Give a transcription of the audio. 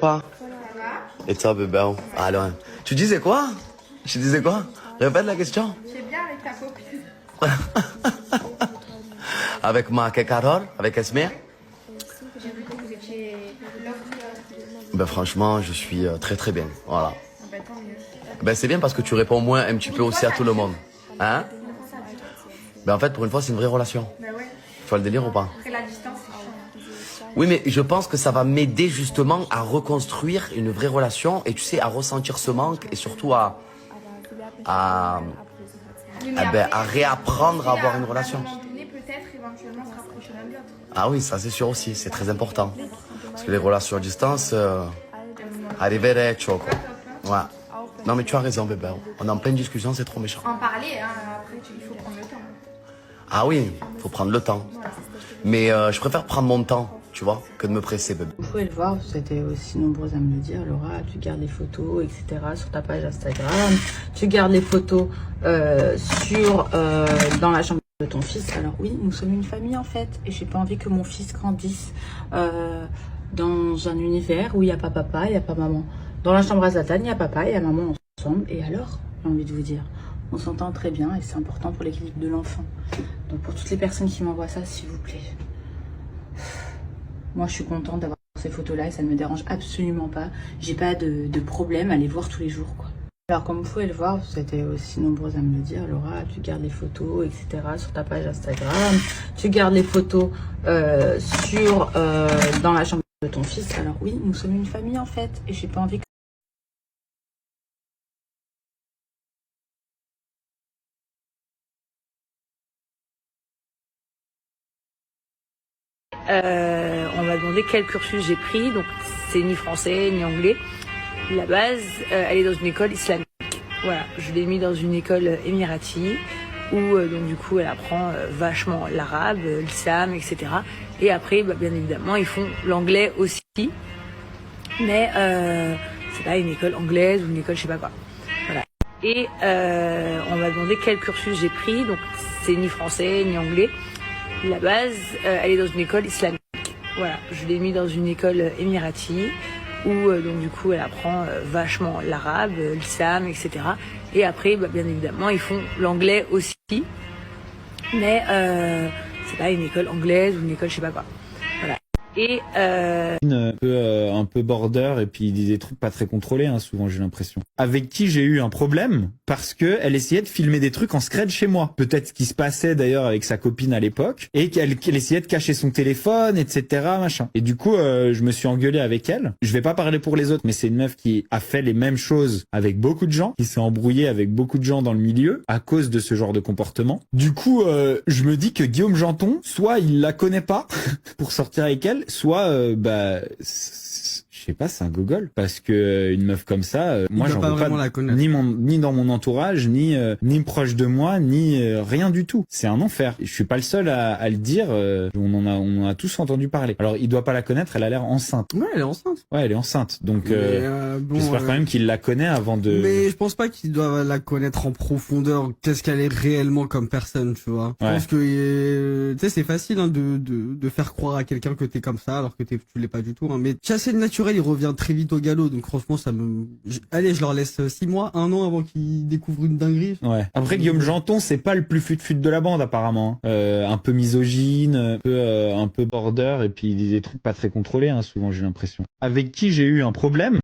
pas? Et toi, bébé? Alors, tu disais quoi? Je disais quoi? Répète la question. J'ai bien avec ta copine. Avec ma Carole? Avec Esmer? J'ai vu que vous étiez love. Ben franchement, je suis très très bien. Voilà. Bah tant mieux. Ben c'est bien parce que tu réponds au moins un petit peu aussi à tout le monde. Hein? Ben en fait, pour une fois, c'est une vraie relation. Bah ouais. Tu vois le délire ou pas? Après la distance, c'est chiant. Oui, mais je pense que ça va m'aider justement à reconstruire une vraie relation et tu sais, à ressentir ce manque et surtout à réapprendre à avoir une relation. À un moment donné, peut-être éventuellement se rapprocher l'un de l'autre. Ah oui, ça c'est sûr aussi, c'est très important. Parce que les relations à distance, arrivederci, quoi. Ouais. Non mais tu as raison, bébé. On est en pleine discussion, c'est trop méchant. En parler, hein, après il faut prendre le temps. Ah oui, faut prendre le temps. Mais je préfère prendre mon temps, tu vois, que de me presser, bébé. Vous pouvez le voir, vous êtes aussi nombreuses à me le dire, Laura, tu gardes les photos, etc. sur ta page Instagram, tu gardes les photos dans la chambre de ton fils. Alors oui, nous sommes une famille en fait, et j'ai pas envie que mon fils grandisse dans un univers où il n'y a pas papa, il n'y a pas maman. Dans la chambre à Zlatan, il y a papa et il y a maman ensemble, et alors, j'ai envie de vous dire, on s'entend très bien et c'est important pour l'équilibre de l'enfant. Donc pour toutes les personnes qui m'envoient ça, s'il vous plaît, moi je suis contente d'avoir ces photos-là et ça ne me dérange absolument pas. J'ai pas de problème à les voir tous les jours, quoi. Alors comme vous pouvez le voir, vous êtes aussi nombreuses à me le dire, Laura, tu gardes les photos, etc. sur ta page Instagram, tu gardes les photos dans la chambre de ton fils. Alors oui, nous sommes une famille en fait, et j'ai pas envie que... on m'a demandé quel cursus j'ai pris, donc c'est ni français ni anglais. La base, elle est dans une école islamique. Voilà, je l'ai mis dans une école émirati où donc du coup elle apprend vachement l'arabe, l'islam, etc. Et après, bah, bien évidemment, ils font l'anglais aussi, mais c'est pas une école anglaise ou une école je sais pas quoi. Voilà. Et on m'a demandé quel cursus j'ai pris, donc c'est ni français ni anglais. La base, elle est dans une école islamique. Voilà, je l'ai mis dans une école émirati où donc du coup elle apprend vachement l'arabe, l'islam, etc. Et après, bah, bien évidemment, ils font l'anglais aussi, mais c'est pas une école anglaise ou une école je sais pas quoi. Voilà. Et un peu border et puis il dit des trucs pas très contrôlés, hein, souvent j'ai l'impression. Avec qui j'ai eu un problème parce que elle essayait de filmer des trucs en secret chez moi. Peut-être ce qui se passait d'ailleurs avec sa copine à l'époque et qu'elle essayait de cacher son téléphone, etc. machin. Et du coup, je me suis engueulé avec elle. Je vais pas parler pour les autres, mais c'est une meuf qui a fait les mêmes choses avec beaucoup de gens, qui s'est embrouillée avec beaucoup de gens dans le milieu à cause de ce genre de comportement. Du coup, je me dis que Guillaume Janton, soit il la connaît pas pour sortir avec elle, soit je sais pas, c'est un gogol parce que une meuf comme ça, moi j'en veux pas ni dans mon entourage, ni proche de moi, ni rien du tout. C'est un enfer. Je suis pas le seul à le dire. On en a tous entendu parler. Alors il doit pas la connaître. Elle a l'air enceinte. Ouais, elle est enceinte. Ouais, elle est enceinte. Donc bon, j'espère quand même qu'il la connaît avant de. Mais je pense pas qu'il doit la connaître en profondeur. Qu'est-ce qu'elle est réellement comme personne, tu vois. Je pense que tu sais, c'est facile hein, de faire croire à quelqu'un que t'es comme ça alors que tu l'es pas du tout. Hein. Mais chasser le naturel, il revient très vite au galop. Donc franchement, allez, je leur laisse 6 mois, 1 an avant qu'ils découvrent une dinguerie. Ouais. Après Guillaume Janton, c'est pas le plus fut de la bande apparemment. Un peu misogyne, un peu border et puis il dit des trucs pas très contrôlés, hein, souvent j'ai l'impression. Avec qui j'ai eu un problème.